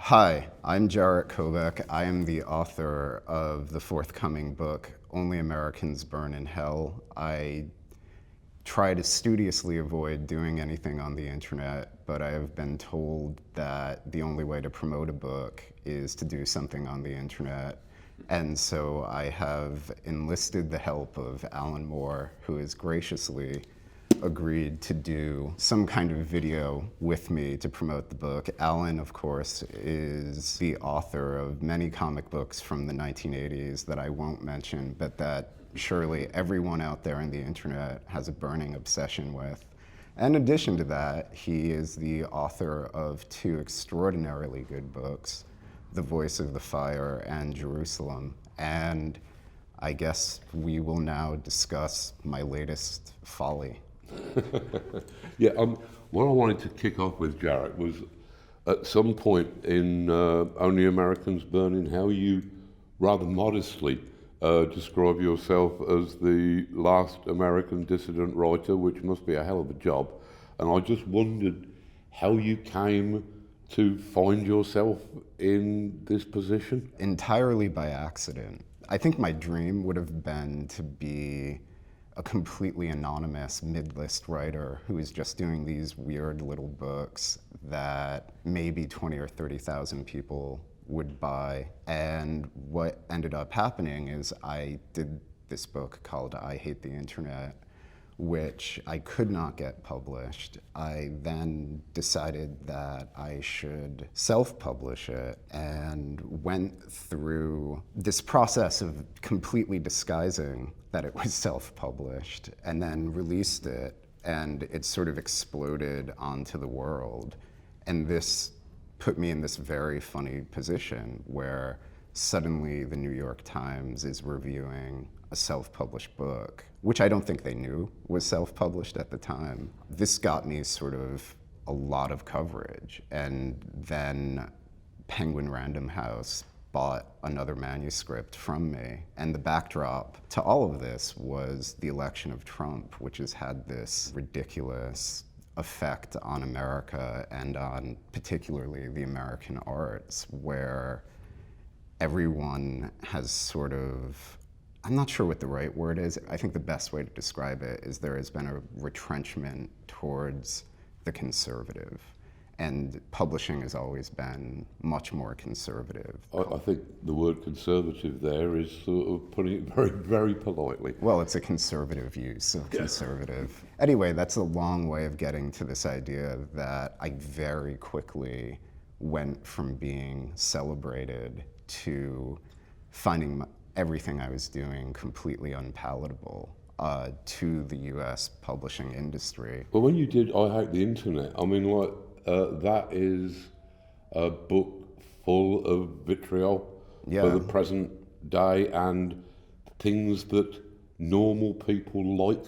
Hi, I'm Jarett Kobek. I am the author of the forthcoming book, Only Americans Burn in Hell. I try to studiously avoid doing anything on the internet, but I have been told that the only way to promote a book is to do something on the internet. And so I have enlisted the help of Alan Moore, who has graciously agreed to do some kind of video with me to promote the book. Alan, of course, is the author of many comic books from the 1980s that I won't mention, but that surely everyone out there on the internet has a burning obsession with. In addition to that, he is the author of two extraordinarily good books, The Voice of the Fire and Jerusalem. And I guess we will now discuss my latest folly. Yeah, what I wanted to kick off with, Jarett, was at some point in Only Americans Burn in Hell, you rather modestly describe yourself as the last American dissident writer, which must be a hell of a job. And I just wondered how you came to find yourself in this position. Entirely by accident. I think my dream would have been to be a completely anonymous mid-list writer who is just doing these weird little books that maybe 20 or 30,000 people would buy. And what ended up happening is I did this book called I Hate the Internet, which I could not get published. I then decided that I should self-publish it and went through this process of completely disguising that it was self-published and then released it, and it sort of exploded onto the world. And this put me in this very funny position where suddenly the New York Times is reviewing a self-published book, which I don't think they knew was self-published at the time. This got me sort of a lot of coverage. And then Penguin Random House bought another manuscript from me. And the backdrop to all of this was the election of Trump, which has had this ridiculous effect on America and on particularly the American arts, where everyone has sort of, I'm not sure what the right word is. I think the best way to describe it is there has been a retrenchment towards the conservative. And publishing has always been much more conservative. I think the word conservative there is sort of putting it very, very politely. Well, it's a conservative use of conservative. Anyway, that's a long way of getting to this idea that I very quickly went from being celebrated to finding everything I was doing completely unpalatable to the US publishing industry. But when you did I Hate the Internet, I mean, like, that is a book full of vitriol for the present day and things that normal people like,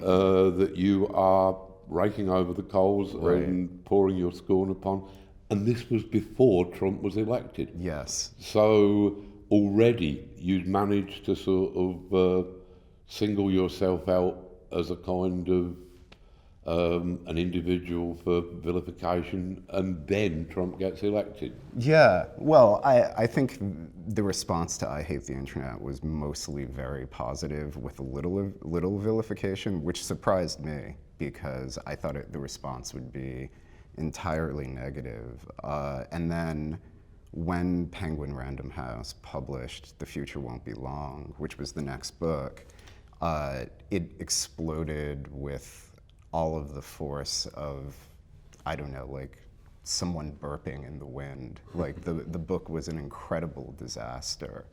that you are raking over the coals and pouring your scorn upon. And this was before Trump was elected. Yes. So already you'd managed to sort of single yourself out as a kind of an individual for vilification, and then Trump gets elected. Yeah, well, I think the response to I Hate the Internet was mostly very positive with a little vilification, which surprised me because I thought the response would be entirely negative. And then when Penguin Random House published The Future Won't Be Long, which was the next book, it exploded with all of the force of, I don't know, like someone burping in the wind. Like the book was an incredible disaster.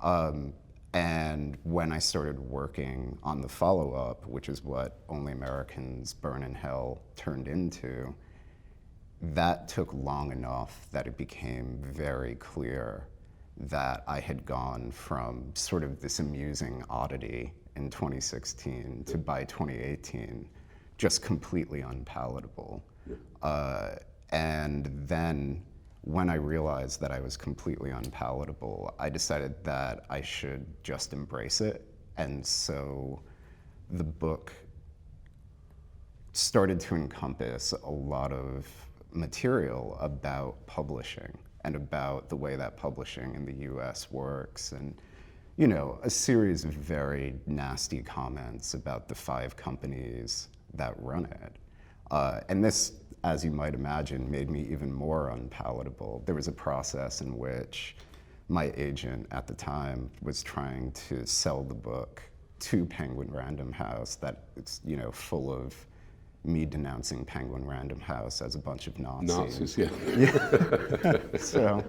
And when I started working on the follow-up, which is what Only Americans Burn in Hell turned into, that took long enough that it became very clear that I had gone from sort of this amusing oddity in 2016 to by 2018, just completely unpalatable. And then when I realized that I was completely unpalatable, I decided that I should just embrace it. And so the book started to encompass a lot of material about publishing. and about the way that publishing in the US works, and you know, a series of very nasty comments about the 5 companies that run it. And this, as you might imagine, made me even more unpalatable. There was a process in which my agent at the time was trying to sell the book to Penguin Random House that it's, you know, full of me denouncing Penguin Random House as a bunch of Nazis. Nazis, yeah. So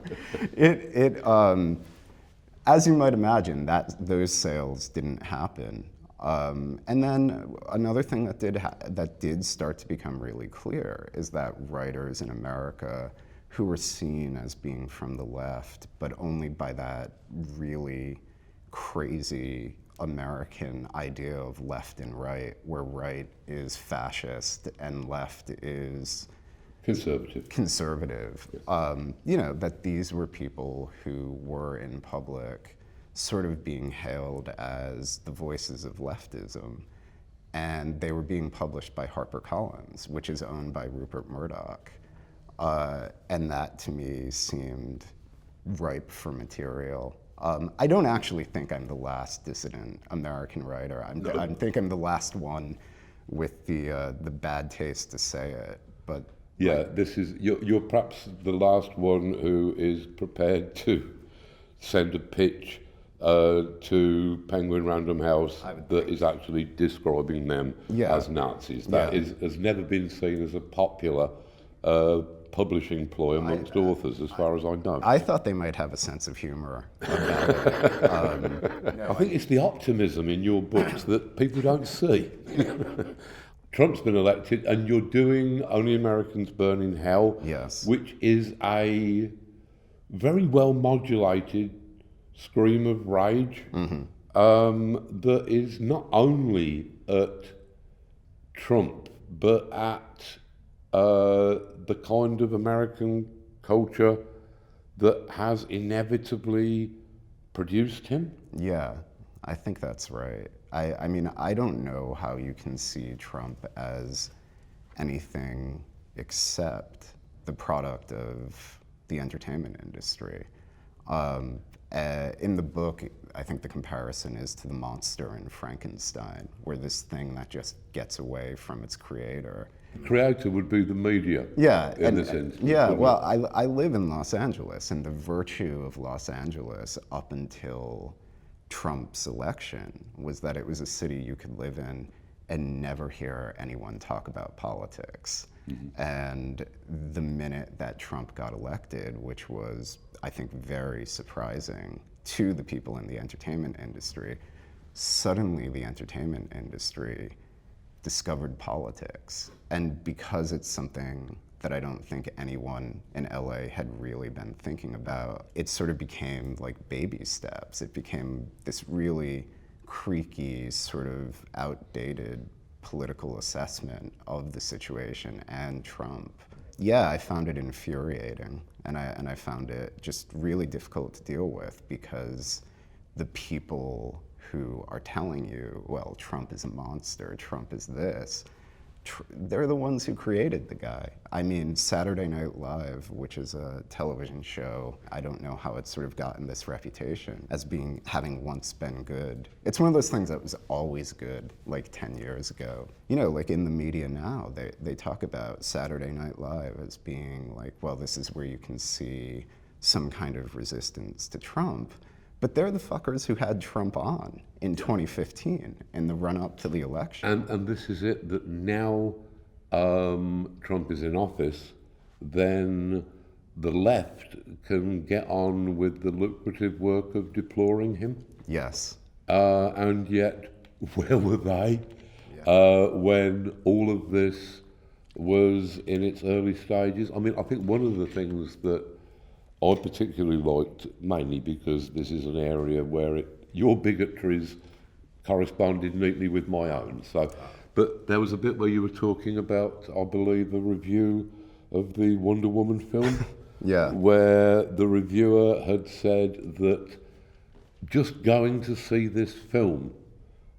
as you might imagine, those sales didn't happen. And then another thing that did start to become really clear is that writers in America who were seen as being from the left, but only by that really crazy American idea of left and right, where right is fascist and left is conservative. You know, that these were people who were in public sort of being hailed as the voices of leftism, and they were being published by HarperCollins, which is owned by Rupert Murdoch. And that to me seemed ripe for material. I don't actually think I'm the last dissident American writer. I think I'm the last one with the bad taste to say it, but yeah, this is you're perhaps the last one who is prepared to send a pitch to Penguin Random House that is actually describing them as Nazis. That has never been seen as a popular publishing ploy amongst authors, as far as I know. I thought they might have a sense of humor about it. I think it's the optimism in your books that people don't see. Trump's been elected, and you're doing Only Americans Burn in Hell, yes, which is a very well modulated scream of rage that is not only at Trump, but at the kind of American culture that has inevitably produced him. Yeah, I think that's right. I mean, I don't know how you can see Trump as anything except the product of the entertainment industry. In the book, I think the comparison is to the monster in Frankenstein, where this thing that just gets away from its creator. The creator would be the media. Yeah, in this instance. Yeah, well, I live in Los Angeles, and the virtue of Los Angeles up until Trump's election was that it was a city you could live in and never hear anyone talk about politics. And the minute that Trump got elected, which was, I think, very surprising to the people in the entertainment industry, suddenly the entertainment industry discovered politics. And because it's something that I don't think anyone in LA had really been thinking about, it sort of became like baby steps. It became this really creaky, sort of outdated political assessment of the situation and Trump. Yeah, I found it infuriating, and I found it just really difficult to deal with, because the people who are telling you, well, Trump is a monster, Trump is this, they're the ones who created the guy. I mean, Saturday Night Live, which is a television show, I don't know how it's sort of gotten this reputation as having once been good. It's one of those things that was always good, like 10 years ago. You know, like in the media now, they talk about Saturday Night Live as being like, well, this is where you can see some kind of resistance to Trump. But they're the fuckers who had Trump on in 2015 in the run-up to the election. And this is it, that now Trump is in office, then the left can get on with the lucrative work of deploring him. Yes. And yet, where were they when all of this was in its early stages? I mean, I think one of the things that I particularly liked, mainly because this is an area where your bigotries corresponded neatly with my own. So, but there was a bit where you were talking about, I believe, a review of the Wonder Woman film. Yeah. Where the reviewer had said that just going to see this film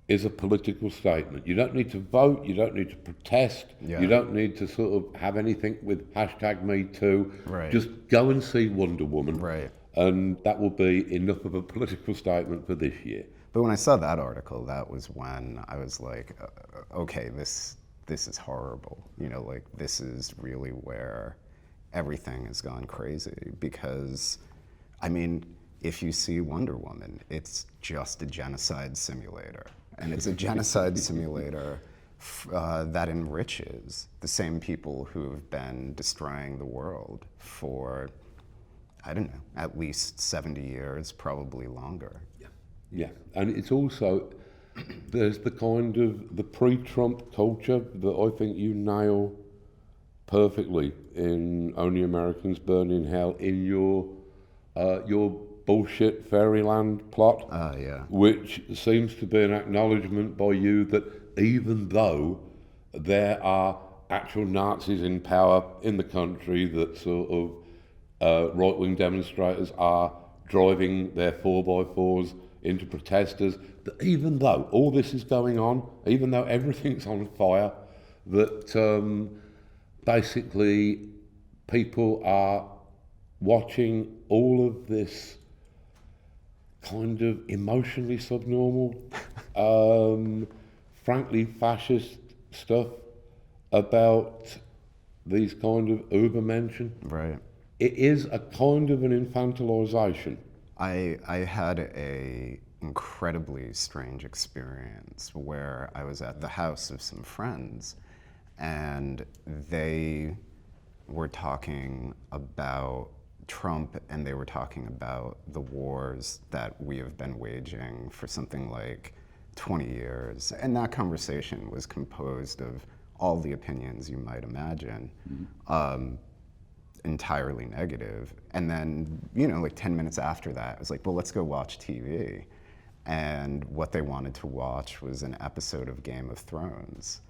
is a political statement. You don't need to vote, you don't need to protest, Yeah. you don't need to sort of have anything with hashtag Me Too. Right. Just go and see Wonder Woman. Right. And that will be enough of a political statement for this year. But when I saw that article, that was when I was like, okay, this is horrible. You know, like this is really where everything has gone crazy. Because, I mean, if you see Wonder Woman, it's just a genocide simulator. And it's a genocide simulator that enriches the same people who have been destroying the world for, I don't know, at least 70 years, probably longer. Yeah, and it's also, there's the kind of the pre-Trump culture that I think you nail perfectly in Only Americans Burn in Hell in your bullshit fairyland plot, Yeah. which seems to be an acknowledgement by you that even though there are actual Nazis in power in the country, that sort of right-wing demonstrators are driving their 4x4s into protesters, that even though all this is going on, even though everything's on fire, that basically people are watching all of this kind of emotionally subnormal, frankly fascist stuff about these kind of Ubermenschen. Right. It is a kind of an infantilization. I had a incredibly strange experience where I was at the house of some friends, and they were talking about Trump, and they were talking about the wars that we have been waging for something like 20 years. And that conversation was composed of all the opinions you might imagine. Entirely negative. And then, you know, like 10 minutes after that, it was like, well, let's go watch TV. And what they wanted to watch was an episode of Game of Thrones.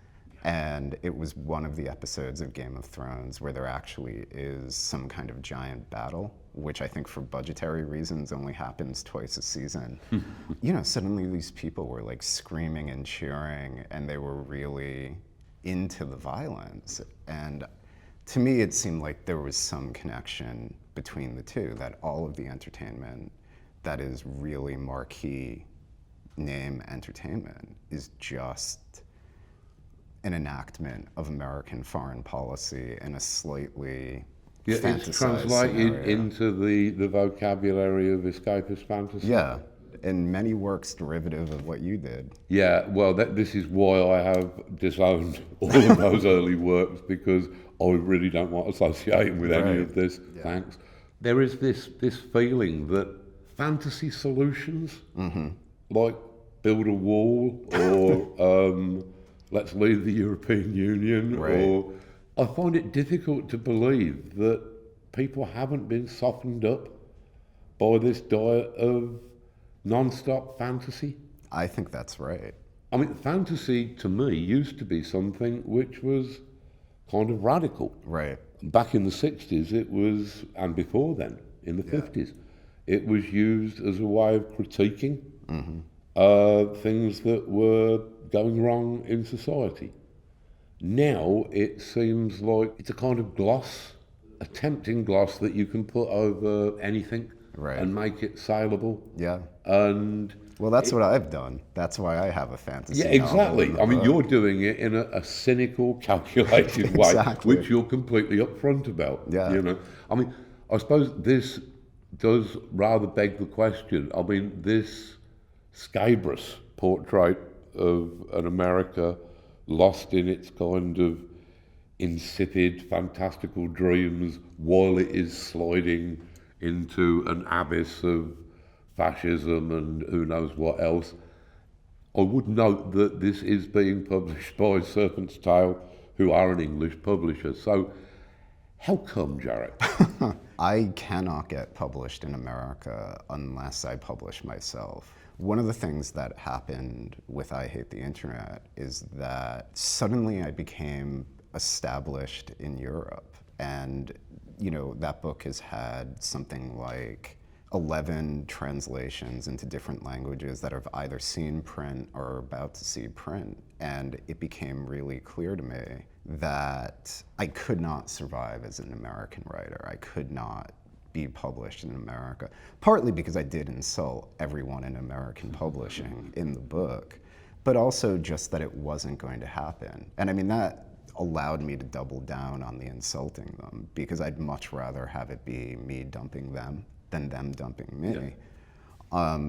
And it was one of the episodes of Game of Thrones where there actually is some kind of giant battle, which I think for budgetary reasons only happens twice a season. You know, suddenly these people were like screaming and cheering, and they were really into the violence. And to me, it seemed like there was some connection between the two, that all of the entertainment that is really marquee name entertainment is just an enactment of American foreign policy in a slightly Yeah, it's fantasized translated scenario. into the vocabulary of escapist fantasy. Yeah, in many works derivative of what you did. Yeah, well, this is why I have disowned all of those early works, because I really don't want associating with any of this. Yeah. Thanks. There is this feeling that fantasy solutions, like build a wall or let's leave the European Union, Right. or I find it difficult to believe that people haven't been softened up by this diet of non-stop fantasy. I think that's right. I mean, fantasy to me used to be something which was kind of radical. Right. Back in the 60s it was, and before then, in the 50s, it was used as a way of critiquing things that were going wrong in society. Now it seems like it's a kind of gloss, a tempting gloss that you can put over anything Right. and make it saleable. Yeah. And Well, that's what I've done. That's why I have a fantasy yeah, novel exactly. in the I mean, book. you're doing it in a cynical, calculated way, Exactly. which you're completely upfront about. Yeah. You know, I mean, I suppose this does rather beg the question. I mean, this scabrous portrait of an America lost in its kind of insipid, fantastical dreams while it is sliding into an abyss of fascism and who knows what else. I would note that this is being published by Serpent's Tail, who are an English publisher. So how come, Jarett? I cannot get published in America unless I publish myself. One of the things that happened with I Hate the Internet is that suddenly I became established in Europe. And, you know, that book has had something like 11 translations into different languages that have either seen print or are about to see print. And it became really clear to me that I could not survive as an American writer. I could not be published in America, partly because I did insult everyone in American publishing in the book, but also just that it wasn't going to happen. And I mean, that allowed me to double down on the insulting them, because I'd much rather have it be me dumping them than them dumping me. Yeah.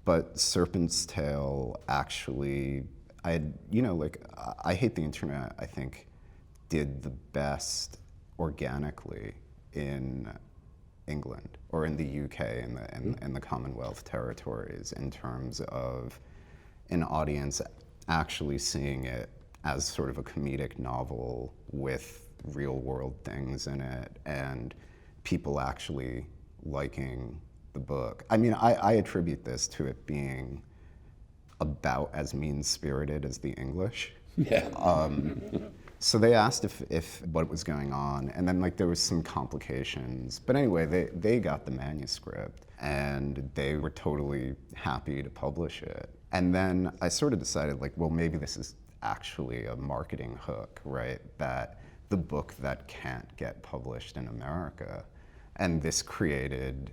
But Serpent's Tail actually, I Hate the Internet, I think, did the best organically in England or in the UK and the Commonwealth territories, in terms of an audience actually seeing it as sort of a comedic novel with real world things in it, and people actually liking the book. I mean, I attribute this to it being about as mean-spirited as the English. Yeah. So they asked if what was going on, and then there was some complications. But anyway, they got the manuscript, and they were totally happy to publish it. And then I sort of decided, well, maybe this is actually a marketing hook, right? That the book that can't get published in America. And this created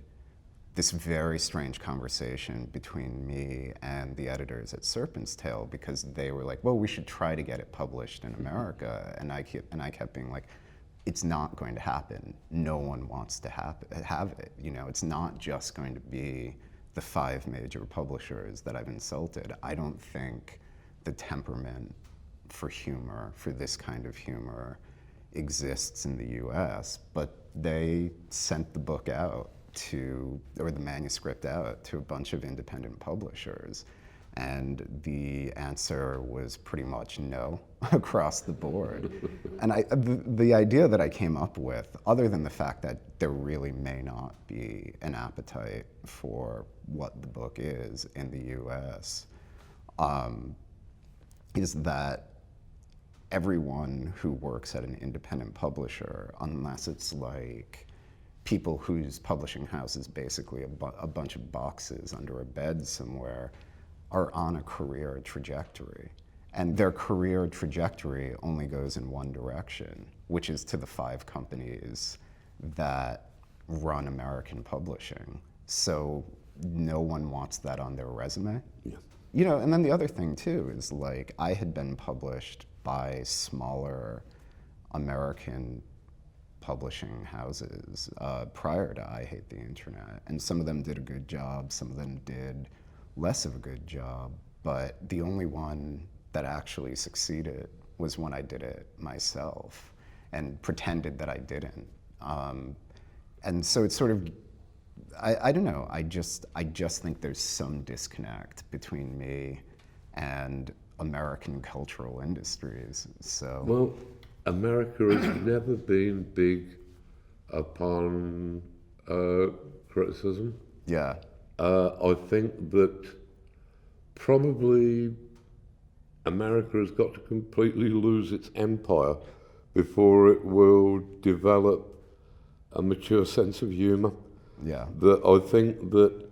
this very strange conversation between me and the editors at Serpent's Tail, because they were like, well, we should try to get it published in America. And I kept being like, it's not going to happen. No one wants to have it. It's not just going to be the 5 major publishers that I've insulted. I don't think the temperament for humor, for this kind of humor, exists in the US, but they sent the book out or the manuscript out to a bunch of independent publishers. And the answer was pretty much no across the board. And the idea that I came up with, other than the fact that there really may not be an appetite for what the book is in the US, is that everyone who works at an independent publisher, unless it's people whose publishing house is basically a bunch of boxes under a bed somewhere, are on a career trajectory. And their career trajectory only goes in one direction, which is to the 5 companies that run American publishing. So no one wants that on their resume. Yeah. And then the other thing too is I had been published by smaller American publishing houses prior to I Hate the Internet. And some of them did a good job, some of them did less of a good job, but the only one that actually succeeded was when I did it myself and pretended that I didn't. And so it's sort of, I don't know, I just think there's some disconnect between me and American cultural industries. So. Well, America has never been big upon criticism. Yeah. I think that probably America has got to completely lose its empire before it will develop a mature sense of humour. Yeah. That I think that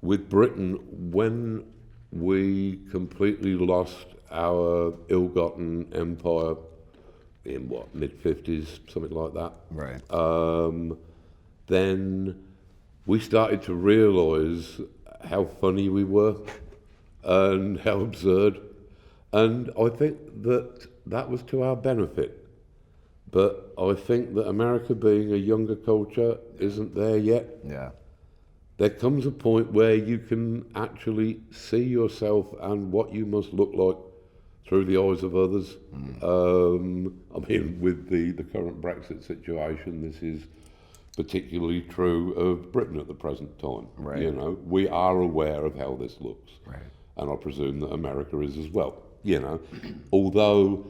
with Britain, when we completely lost our ill-gotten empire in mid-50s, something like that. Right. Then we started to realise how funny we were and how absurd. And I think that was to our benefit. But I think that America, being a younger culture, isn't there yet. Yeah. There comes a point where you can actually see yourself and what you must look like through the eyes of others. I mean, with the current Brexit situation, this is particularly true of Britain at the present time. Right. We are aware of how this looks. Right. And I presume that America is as well. Although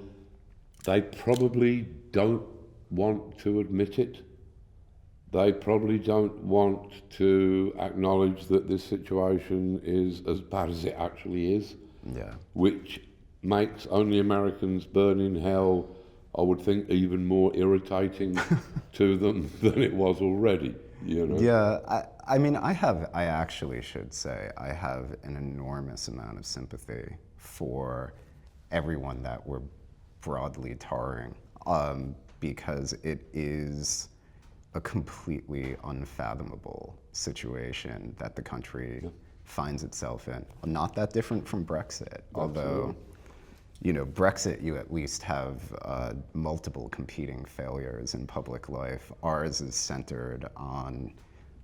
they probably don't want to admit it. They probably don't want to acknowledge that this situation is as bad as it actually is. Yeah. Which makes Only Americans Burn in Hell, I would think, even more irritating to them than it was already. Yeah, I mean, I actually should say, I have an enormous amount of sympathy for everyone that we're broadly tarring, because it is a completely unfathomable situation that the country finds itself in. Not that different from Brexit, although, Brexit, you at least have multiple competing failures in public life. Ours is centered on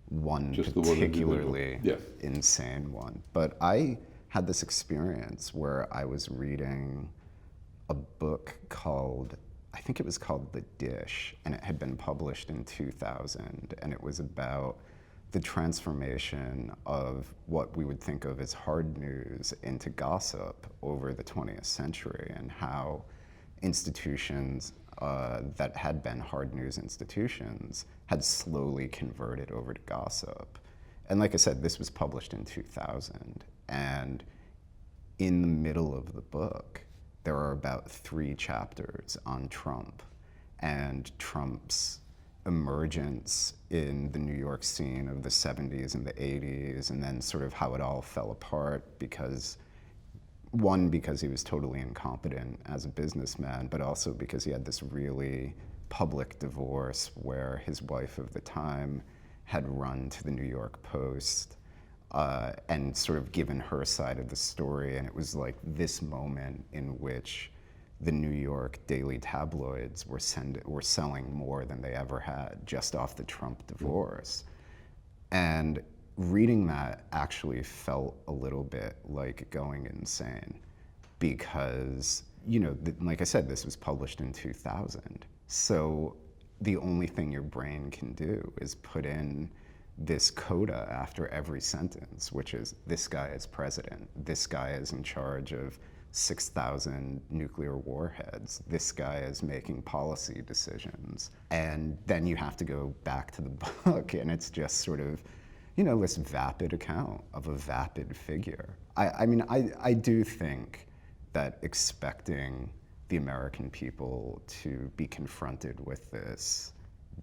one Just particularly the one insane one. But I had this experience where I was reading a book called, I think it was called The Dish, and it had been published in 2000, and it was about the transformation of what we would think of as hard news into gossip over the 20th century, and how institutions that had been hard news institutions had slowly converted over to gossip. And like I said, this was published in 2000, and in the middle of the book, there are about 3 chapters on Trump and Trump's emergence in the New York scene of the 70s and the 80s, and then sort of how it all fell apart because he was totally incompetent as a businessman, but also because he had this really public divorce where his wife of the time had run to the New York Post and sort of given her side of the story. And it was like this moment in which the New York daily tabloids were selling more than they ever had just off the Trump divorce. And reading that actually felt a little bit like going insane because, like I said, this was published in 2000. So the only thing your brain can do is put in this coda after every sentence, which is, this guy is president, this guy is in charge of 6,000 nuclear warheads, this guy is making policy decisions. And then you have to go back to the book, and it's just sort of, this vapid account of a vapid figure. I do think that expecting the American people to be confronted with this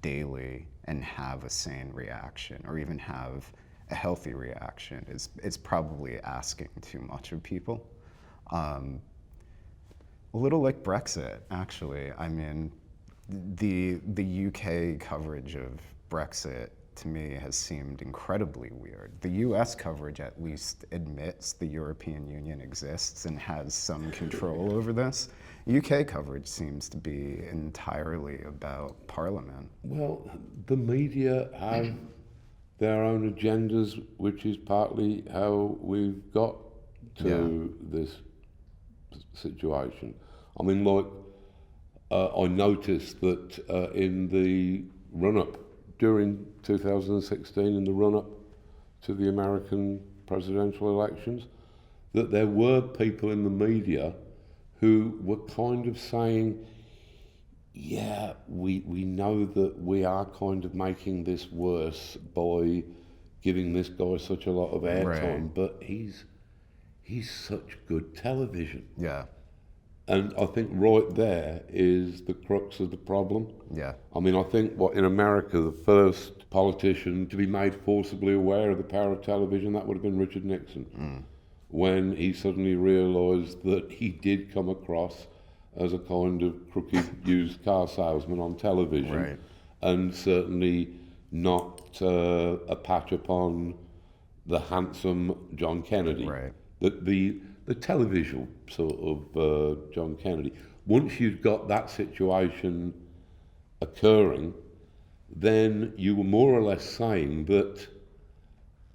daily and have a sane reaction, or even have a healthy reaction, is probably asking too much of people. A little like Brexit, actually. I mean, the UK coverage of Brexit to me has seemed incredibly weird. The US coverage at least admits the European Union exists and has some control over this. UK coverage seems to be entirely about Parliament. Well, the media have their own agendas, which is partly how we've got to this situation. I mean, I noticed that in the run-up, during 2016, in the run-up to the American presidential elections, that there were people in the media who were kind of saying, yeah, we know that we are kind of making this worse by giving this guy such a lot of airtime, Right. but he's such good television. Yeah. And I think right there is the crux of the problem. Yeah. I mean, I think in America, the first politician to be made forcibly aware of the power of television, that would have been Richard Nixon. When he suddenly realised that he did come across as a kind of crooked used car salesman on television, Right. and certainly not a patch upon the handsome John Kennedy. Right. That the television sort of John Kennedy, once you'd got that situation occurring, then you were more or less saying that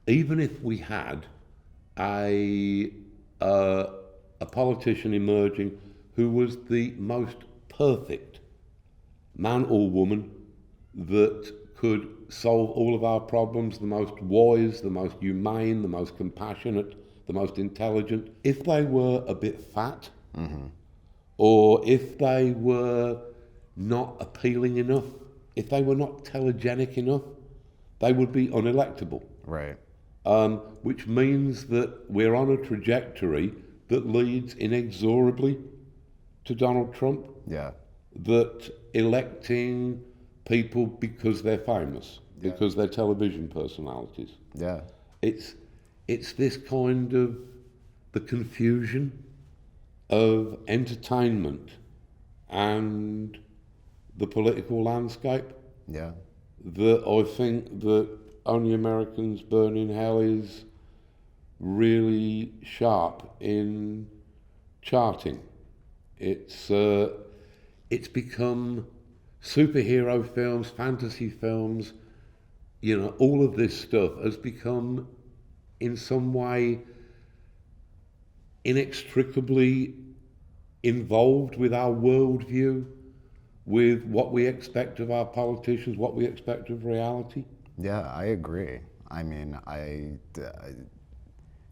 even if we had a politician emerging who was the most perfect man or woman that could solve all of our problems, the most wise, the most humane, the most compassionate, the most intelligent, if they were a bit fat, or if they were not appealing enough, if they were not telegenic enough, they would be unelectable. Right. Which means that we're on a trajectory that leads inexorably to Donald Trump. Yeah. That electing people because they're famous, because they're television personalities. Yeah. It's this kind of the confusion of entertainment and the political landscape Yeah. that I think that Only Americans Burn in Hell is really sharp in charting. It's become superhero films, fantasy films, you know, all of this stuff has become in some way inextricably involved with our worldview, with what we expect of our politicians, what we expect of reality. Yeah, I agree. I mean,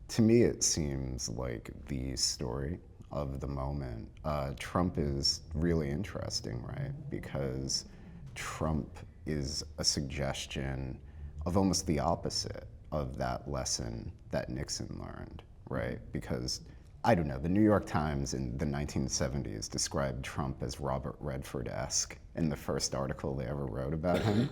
to me, it seems like the story of the moment. Trump is really interesting, right? Because Trump is a suggestion of almost the opposite of that lesson that Nixon learned, right? Because, I don't know, the New York Times in the 1970s described Trump as Robert Redford-esque in the first article they ever wrote about him.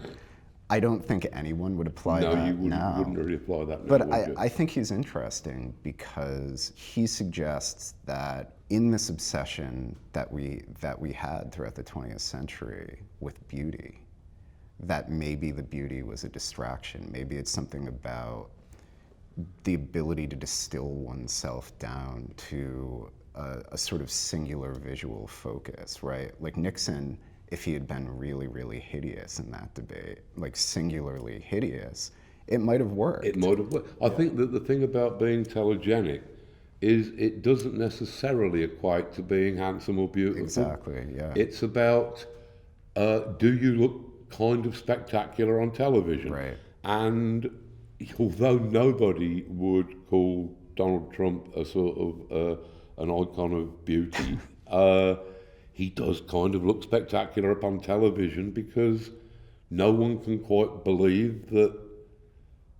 I don't think anyone would apply No, that you wouldn't, now. wouldn't really apply that now, But would you? I think he's interesting because he suggests that in this obsession that we had throughout the 20th century with beauty, that maybe the beauty was a distraction. Maybe it's something about the ability to distill oneself down to a sort of singular visual focus, right? Like Nixon, if he had been really, really hideous in that debate, like singularly hideous, it might have worked. It might have worked. I think that the thing about being telegenic is it doesn't necessarily equate to being handsome or beautiful. Exactly, yeah. It's about do you look kind of spectacular on television? Right. And although nobody would call Donald Trump a sort of an icon of beauty, he does kind of look spectacular upon television because no one can quite believe that,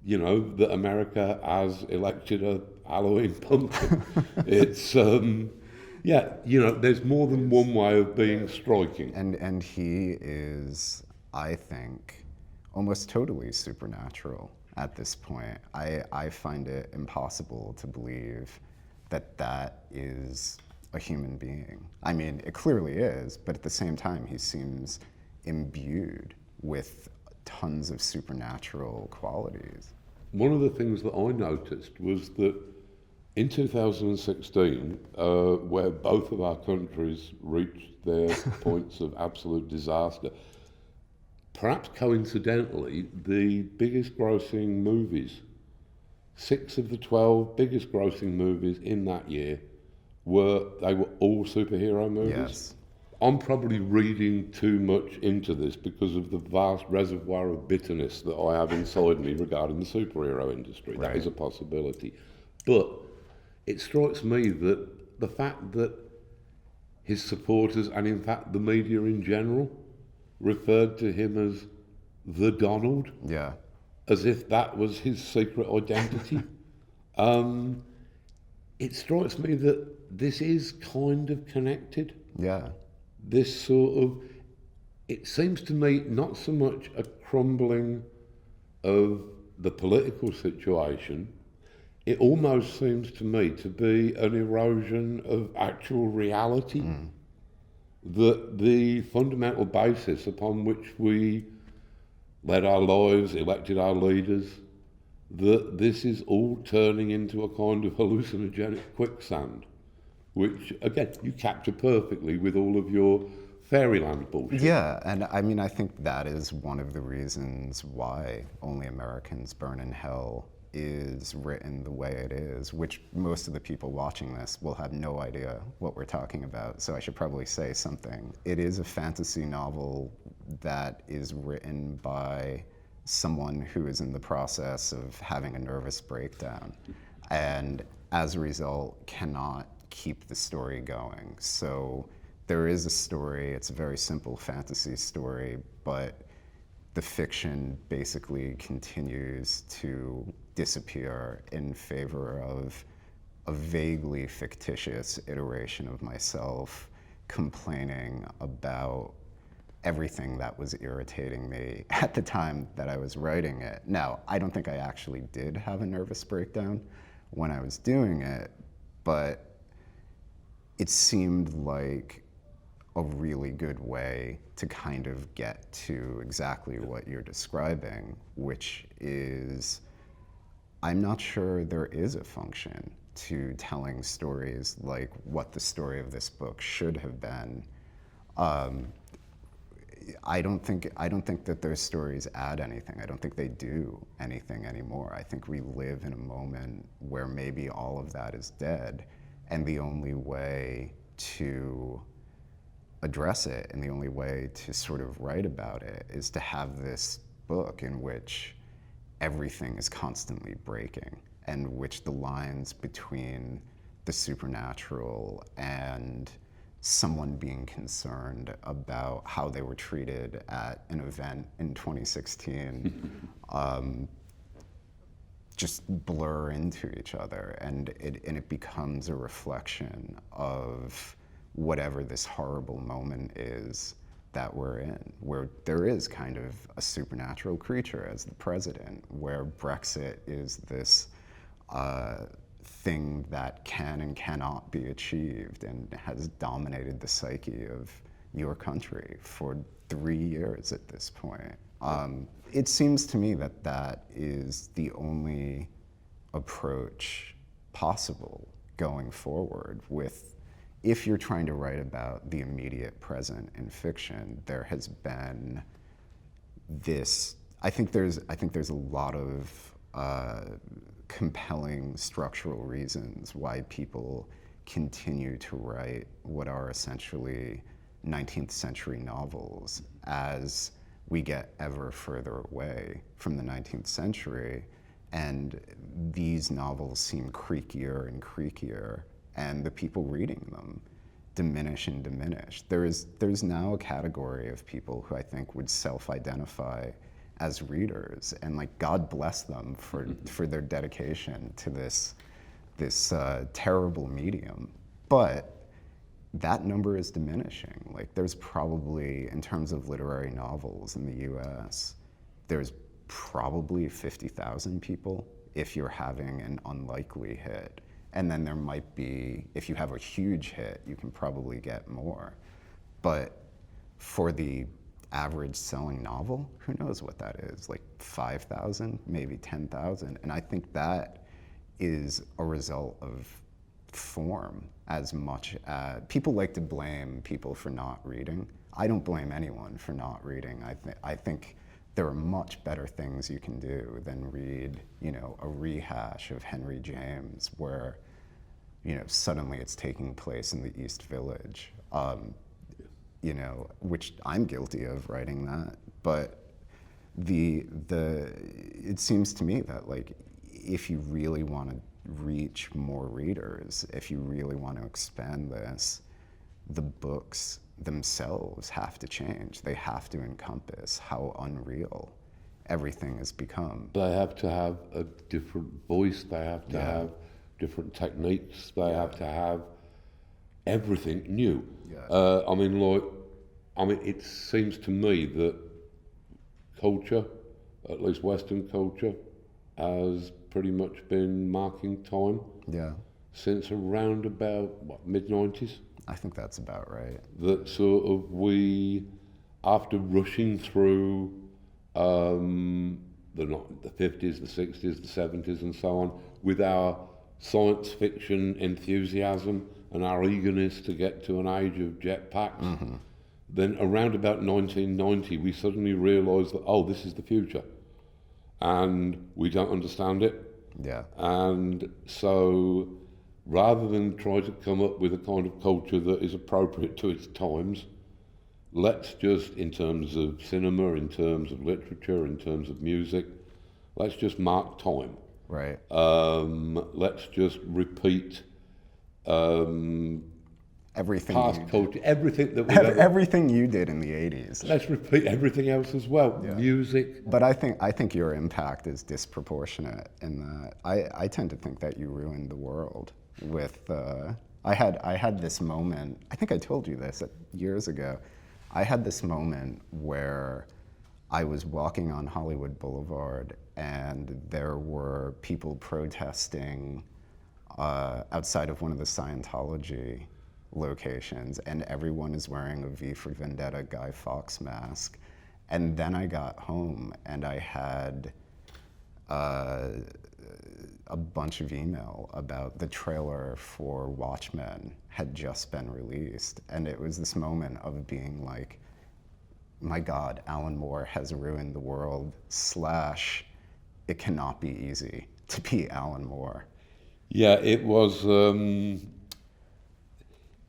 you know, that America has elected a Halloween pumpkin. It's, yeah, you know, there's more than one way of being striking. And he is, I think, almost totally supernatural at this point. I find it impossible to believe that that is a human being. I mean, it clearly is, but at the same time, he seems imbued with tons of supernatural qualities. One of the things that I noticed was that in 2016, where both of our countries reached their points of absolute disaster, perhaps coincidentally, the biggest grossing movies, 6 of the 12 biggest grossing movies in that year, were all superhero movies. Yes. I'm probably reading too much into this because of the vast reservoir of bitterness that I have inside me regarding the superhero industry. Right. That is a possibility. But it strikes me that the fact that his supporters, and in fact the media in general, referred to him as the Donald, Yeah. as if that was his secret identity. It strikes me that this is kind of connected. Yeah. This sort of, it seems to me not so much a crumbling of the political situation, it almost seems to me to be an erosion of actual reality. That the fundamental basis upon which we led our lives, elected our leaders, that this is all turning into a kind of hallucinogenic quicksand, which, again, you capture perfectly with all of your fairyland bullshit. Yeah, and I mean, I think that is one of the reasons why Only Americans Burn in Hell is written the way it is, which most of the people watching this will have no idea what we're talking about, so I should probably say something. It is a fantasy novel that is written by someone who is in the process of having a nervous breakdown, and as a result cannot keep the story going. So there is a story, it's a very simple fantasy story, but the fiction basically continues to disappear in favor of a vaguely fictitious iteration of myself complaining about everything that was irritating me at the time that I was writing it. Now, I don't think I actually did have a nervous breakdown when I was doing it, but it seemed like a really good way to kind of get to exactly what you're describing, which is, I'm not sure there is a function to telling stories like what the story of this book should have been. I don't think that those stories add anything. I don't think they do anything anymore. I think we live in a moment where maybe all of that is dead, and the only way to address it and the only way to sort of write about it is to have this book in which everything is constantly breaking, and which the lines between the supernatural and someone being concerned about how they were treated at an event in 2016 just blur into each other, and it becomes a reflection of whatever this horrible moment is that we're in, where there is kind of a supernatural creature as the president, where Brexit is this thing that can and cannot be achieved and has dominated the psyche of your country for 3 years at this point. It seems to me that that is the only approach possible going forward with, if you're trying to write about the immediate present in fiction. There has been this, I think there's a lot of compelling structural reasons why people continue to write what are essentially 19th century novels as we get ever further away from the 19th century, and these novels seem creakier and creakier, and the people reading them diminish and diminish. There's now a category of people who I think would self-identify as readers, and like, God bless them for their dedication to this terrible medium. But that number is diminishing. Like, there's probably, in terms of literary novels in the US, there's probably 50,000 people if you're having an unlikely hit. And then there might be, if you have a huge hit, you can probably get more. But for the average selling novel, who knows what that is? Like 5,000, maybe 10,000. And I think that is a result of form as much as people like to blame people for not reading. I don't blame anyone for not reading. I think there are much better things you can do than read, a rehash of Henry James where, suddenly it's taking place in the East Village, which I'm guilty of writing that. But it seems to me that, like, if you really want to reach more readers, if you really want to expand this, the books themselves have to change. They have to encompass how unreal everything has become. They have to have a different voice, they have to have different techniques, they have to have everything new. It seems to me that culture, at least Western culture, has pretty much been marking time since around about, mid-90s? I think that's about right. That sort of we, after rushing through the 50s, the 60s, the 70s and so on, with our science fiction enthusiasm and our eagerness to get to an age of jetpacks, then around about 1990 we suddenly realised that, this is the future. And we don't understand it. Yeah. And so rather than try to come up with a kind of culture that is appropriate to its times, let's just, in terms of cinema, in terms of literature, in terms of music, let's just mark time. Right. Let's just repeat everything past culture, everything that we've everything you did in the 80s. Let's repeat everything else as well. Yeah. Music. But I think your impact is disproportionate in that I tend to think that you ruined the world with I had this moment, I think I told you this years ago. I had this moment where I was walking on Hollywood Boulevard and there were people protesting outside of one of the Scientology locations, and everyone is wearing a V for Vendetta Guy Fawkes mask. And then I got home and I had a bunch of email about the trailer for Watchmen had just been released. And it was this moment of being like, my God, Alan Moore has ruined the world, / it cannot be easy to be Alan Moore. Yeah, it was.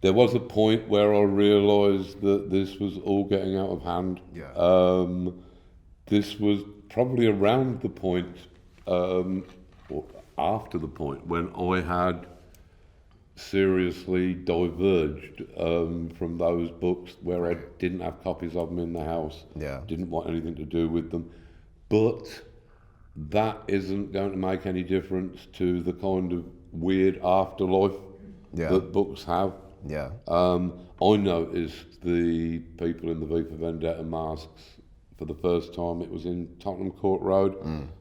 There was a point where I realised that this was all getting out of hand. Yeah. This was probably around the point, or after the point, when I had seriously diverged from those books where I didn't have copies of them in the house, Yeah. didn't want anything to do with them. But that isn't going to make any difference to the kind of weird afterlife Yeah. that books have. Yeah. I noticed the people in the V for Vendetta masks for the first time. It was in Tottenham Court Road,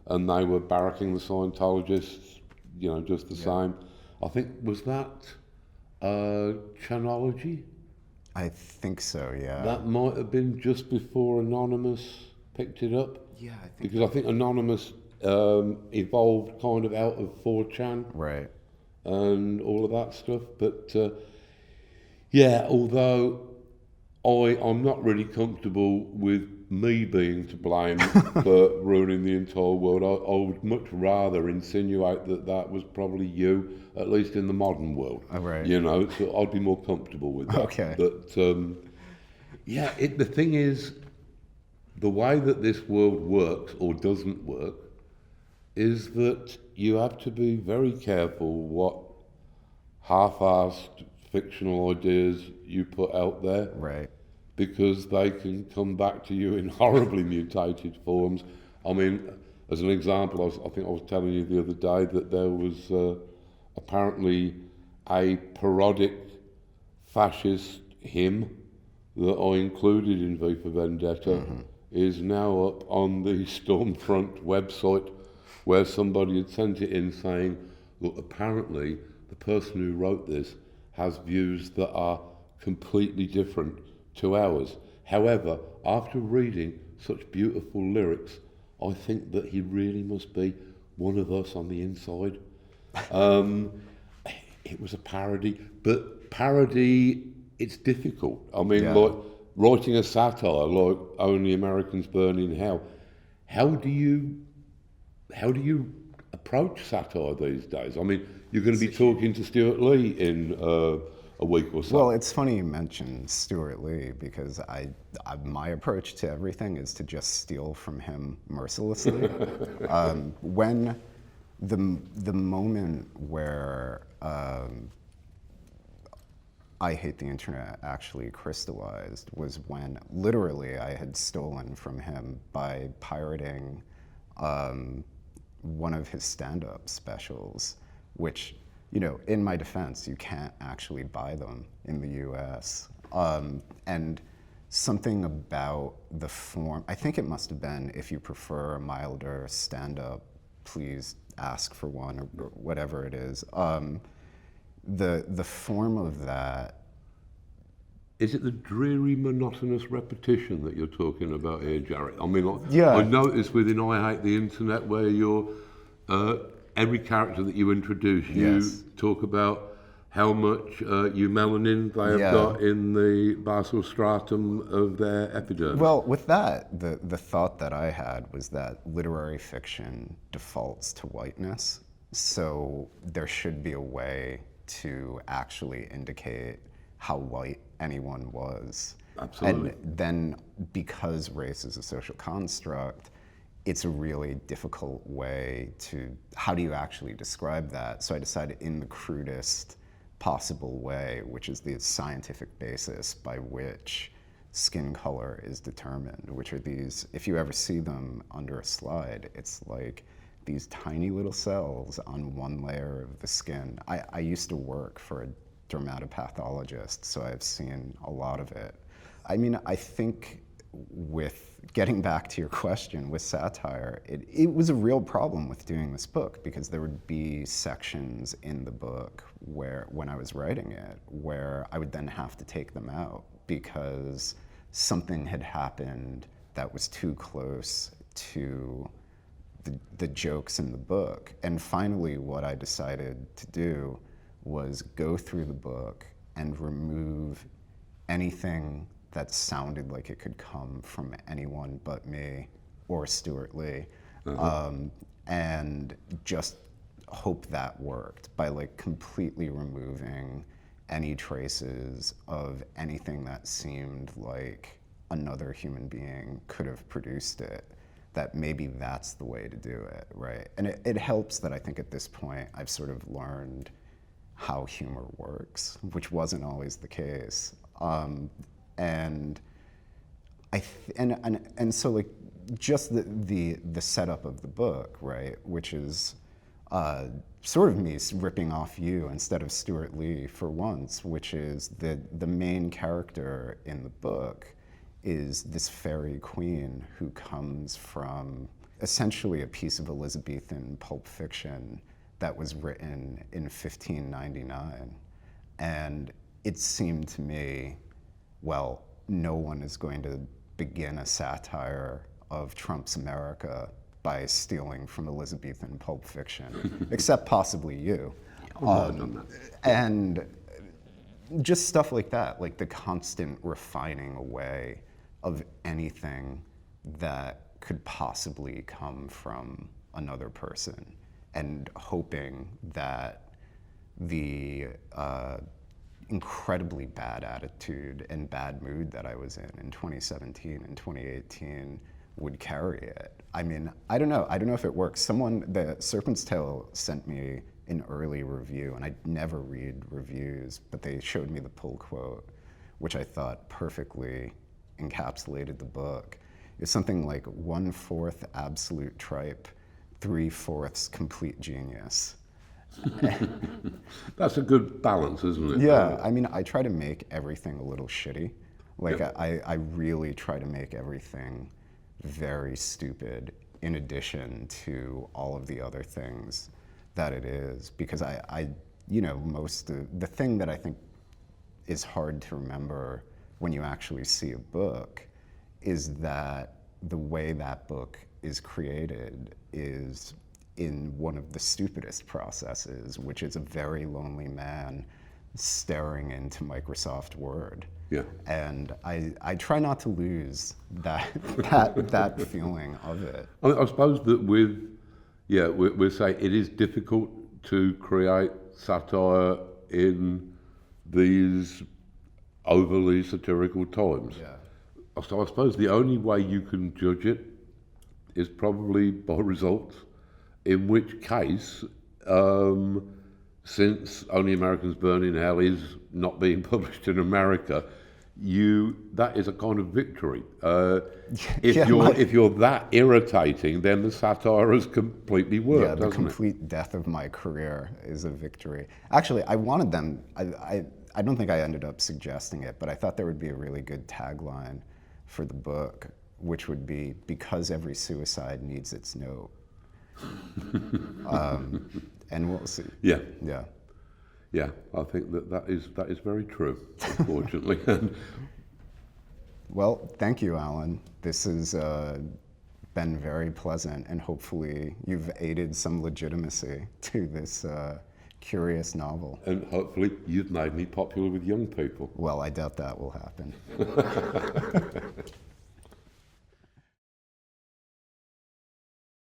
and they were barracking the Scientologists, just the same. I think, was that Chronology? I think so, yeah. That might have been just before Anonymous picked it up. Yeah, I think. Because I think Anonymous evolved kind of out of 4chan. Right. And all of that stuff. But yeah, although I'm not really comfortable with me being to blame for ruining the entire world, I would much rather insinuate that was probably you, at least in the modern world. Oh, right. So I'd be more comfortable with that. Okay. But yeah, the thing is, the way that this world works or doesn't work is that you have to be very careful what half-assed fictional ideas you put out there. Right. Because they can come back to you in horribly mutated forms. I mean, as an example, I think I was telling you the other day that there was apparently a parodic fascist hymn that I included in V for Vendetta is now up on the Stormfront website, where somebody had sent it in saying, look, apparently the person who wrote this has views that are completely different to ours. However, after reading such beautiful lyrics, I think that he really must be one of us on the inside. It was a parody, but parody, it's difficult. I mean, like writing a satire like Only Americans Burn in Hell, how do you approach satire these days? I mean, you're going to be talking to Stuart Lee in a week or so. Well, it's funny you mentioned Stuart Lee, because my approach to everything is to just steal from him mercilessly. When the moment where I Hate the Internet actually crystallized was when literally I had stolen from him by pirating one of his stand-up specials, which, in my defense, you can't actually buy them in the US. And something about the form, I think it must have been, if you prefer a milder stand-up, please ask for one, or whatever it is. The form of that. Is it the dreary, monotonous repetition that you're talking about here, Jarett? I mean, Yeah. I noticed within I Hate the Internet where you're, every character that you introduce, you talk about how much eumelanin they have got in the basal stratum of their epidermis. Well, with that, the thought that I had was that literary fiction defaults to whiteness, so there should be a way to actually indicate how white anyone was. Absolutely. And then, because race is a social construct, it's a really difficult way to, how do you actually describe that? So I decided, in the crudest possible way, which is the scientific basis by which skin color is determined, which are these, if you ever see them under a slide, it's like these tiny little cells on one layer of the skin. I used to work for a dermatopathologist, so I've seen a lot of it. I mean, I think with getting back to your question with satire, it was a real problem with doing this book because there would be sections in the book where, when I was writing it, where I would then have to take them out because something had happened that was too close to the jokes in the book. And finally, what I decided to do was go through the book and remove anything that sounded like it could come from anyone but me or Stuart Lee, and just hope that worked by like completely removing any traces of anything that seemed like another human being could have produced it, that maybe that's the way to do it, right? And it helps that I think at this point I've sort of learned how humor works, which wasn't always the case. And so like just the setup of the book, right, which is sort of me ripping off you instead of Stuart Lee for once, which is the main character in the book is this fairy queen who comes from essentially a piece of Elizabethan pulp fiction that was written in 1599. And it seemed to me, well, no one is going to begin a satire of Trump's America by stealing from Elizabethan pulp fiction, except possibly you. And just stuff like that, like the constant refining away of anything that could possibly come from another person, and hoping that the incredibly bad attitude and bad mood that I was in 2017 and 2018 would carry it. I mean, I don't know if it works. The Serpent's Tail sent me an early review, and I never read reviews, but they showed me the pull quote, which I thought perfectly encapsulated the book. It's something like 1/4 absolute tripe, 3/4 complete genius. That's a good balance, isn't it? Yeah, I mean, I try to make everything a little shitty. Like, I really try to make everything very stupid in addition to all of the other things that it is. Because the thing that I think is hard to remember when you actually see a book is that the way that book is created is in one of the stupidest processes, which is a very lonely man staring into Microsoft Word. Yeah. And I try not to lose that feeling of it. I suppose that we're saying it is difficult to create satire in these overly satirical times. Yeah. So I suppose the only way you can judge it is probably by results, in which case, since Only Americans Burn in Hell is not being published in America, that is a kind of victory. If you're that irritating, then the satire has completely worked. Yeah, the complete death of my career is a victory. Actually, I wanted them. I don't think I ended up suggesting it, but I thought there would be a really good tagline for the book, which would be, because every suicide needs its note. And we'll see. Yeah. Yeah. Yeah, I think that is very true, unfortunately. Well, thank you, Alan. This has been very pleasant, and hopefully you've aided some legitimacy to this curious novel. And hopefully you've made me popular with young people. Well, I doubt that will happen.